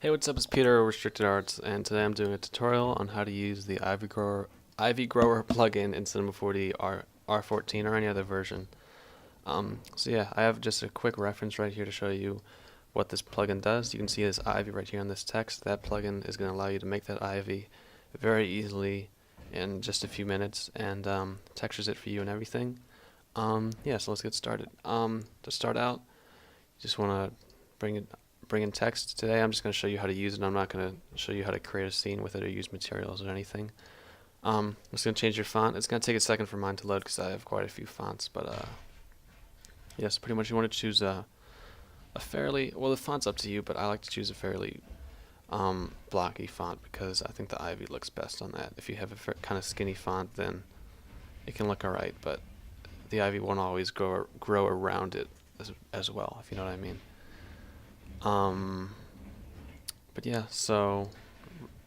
Hey, what's up? It's Peter, Restricted Arts, and today I'm doing a tutorial on how to use the Ivy Grower plugin in Cinema 4D R14 or any other version. So yeah, I have just a quick reference right here to show you what this plugin does. You can see this ivy right here in this text. That plugin is going to allow you to make that ivy very easily in just a few minutes and textures it for you and everything. Yeah, so let's get started. To start out, you just want to bring in text. Today I'm just going to show you how to use it. I'm not going to show you how to create a scene with it or use materials or anything. I'm just going to change your font. It's going to take a second for mine to load because I have quite a few fonts. But yes, pretty much you want to choose a fairly, well, the font's up to you, but I like to choose a fairly blocky font because I think the ivy looks best on that. If you have a kind of skinny font, then it can look alright, but the ivy won't always grow around it as well, if you know what I mean. Um, but yeah, so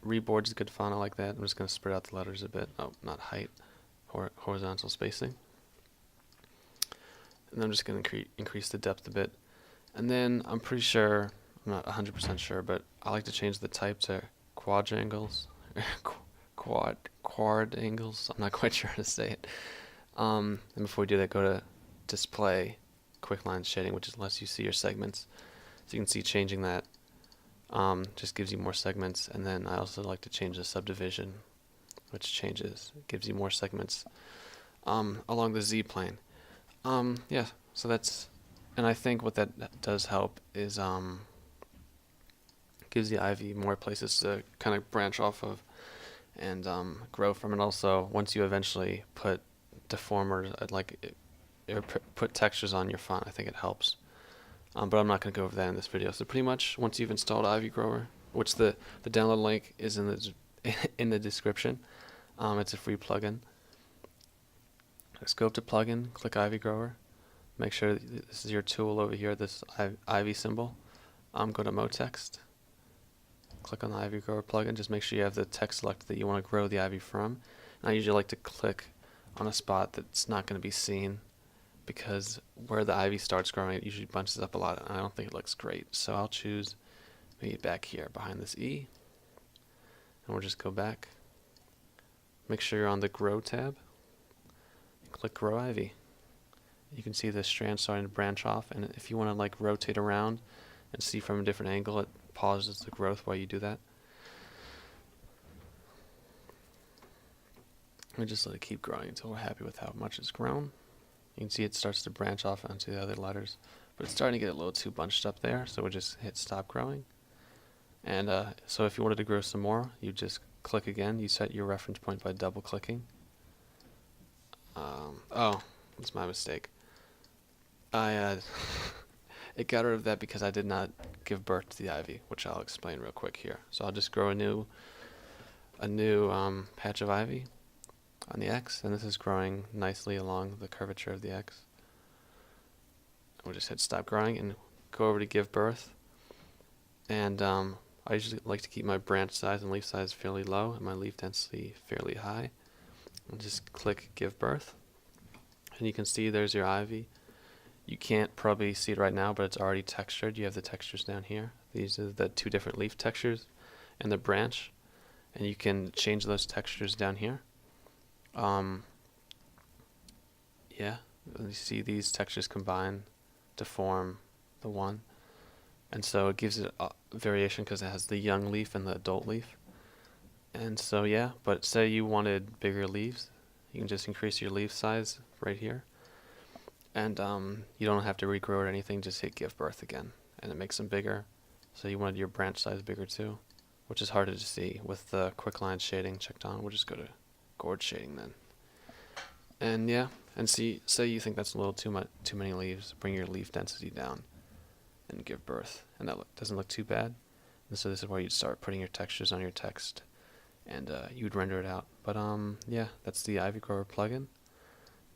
Reboard's a good font. I like that. I'm just going to spread out the letters a bit. Oh, not height, horizontal spacing. And then I'm just going to increase the depth a bit. And then I'm pretty sure, I'm not 100% sure, but I like to change the type to quadrangles. Quad angles. I'm not quite sure how to say it. And before we do that, go to Display, Quick Line Shading, which lets you see your segments. So you can see changing that just gives you more segments. And then I also like to change the subdivision, which gives you more segments along the Z plane. Yeah, so that's, and I think what that does help is gives the ivy more places to kind of branch off of and grow from. And also, once you eventually put deformers, or put textures on your font, I think it helps. But I'm not going to go over that in this video. So pretty much, once you've installed Ivy Grower, which the download link is in the in the description, it's a free plugin. Just go up to Plugin, click Ivy Grower. Make sure this is your tool over here, this Ivy symbol. Go to Motext. Click on the Ivy Grower plugin. Just make sure you have the text selected that you want to grow the ivy from. And I usually like to click on a spot that's not going to be seen, because where the ivy starts growing, it usually bunches up a lot, and I don't think it looks great. So I'll choose maybe back here behind this E, and we'll just go back. Make sure you're on the Grow tab. Click Grow Ivy. You can see the strand starting to branch off, and if you want to like rotate around and see from a different angle, it pauses the growth while you do that. We just let it keep growing until we're happy with how much it's grown. You can see it starts to branch off onto the other letters, but it's starting to get a little too bunched up there, so we'll just hit stop growing. And so if you wanted to grow some more, you just click again. You set your reference point by double clicking. Oh, that's my mistake. I it got rid of that because I did not give birth to the ivy, which I'll explain real quick here. So I'll just grow a new patch of ivy on the X, and this is growing nicely along the curvature of the X. We'll just hit stop growing and go over to give birth. And I usually like to keep my branch size and leaf size fairly low and my leaf density fairly high. I'll just click give birth, and you can see there's your ivy. You can't probably see it right now, but it's already textured. You have the textures down here. These are the two different leaf textures and the branch, and you can change those textures down here. Yeah, you see these textures combine to form the one, and so it gives it a variation because it has the young leaf and the adult leaf. And so yeah, but say you wanted bigger leaves, you can just increase your leaf size right here, and you don't have to regrow or anything. Just hit give birth again, and it makes them bigger. So you wanted your branch size bigger too, which is harder to see with the quick line shading checked on. We'll just go to Gorge shading then. And yeah, and say you think that's a little too many leaves, bring your leaf density down and give birth, and that doesn't look too bad. And so this is where you'd start putting your textures on your text, and you'd render it out. But yeah, that's the Ivy Grower plugin.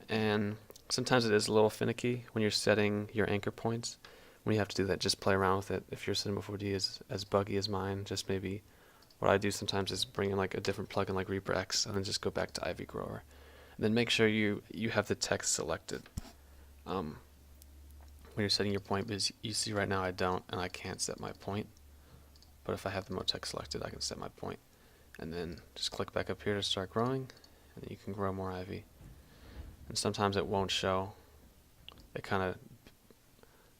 And sometimes it is a little finicky when you're setting your anchor points. When you have to do that, just play around with it. If your Cinema 4D is as buggy as mine, just maybe what I do sometimes is bring in like a different plugin like Reaper X, and then just go back to Ivy Grower. And then make sure you have the text selected when you're setting your point, because you see right now I don't, and I can't set my point. but if I have the motec selected, I can set my point, and then just click back up here to start growing, and then you can grow more ivy. And sometimes it won't show. It kind of,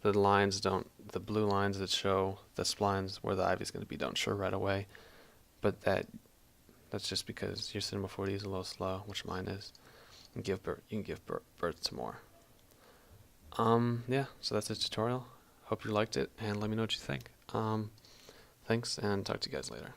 the lines don't, the blue lines that show the splines where the ivy is going to be don't show right away, but that's just because your Cinema 4D is a little slow, which mine is. And you can give birth to more. Yeah, so that's the tutorial. Hope you liked it, and let me know what you think. Thanks, and talk to you guys later.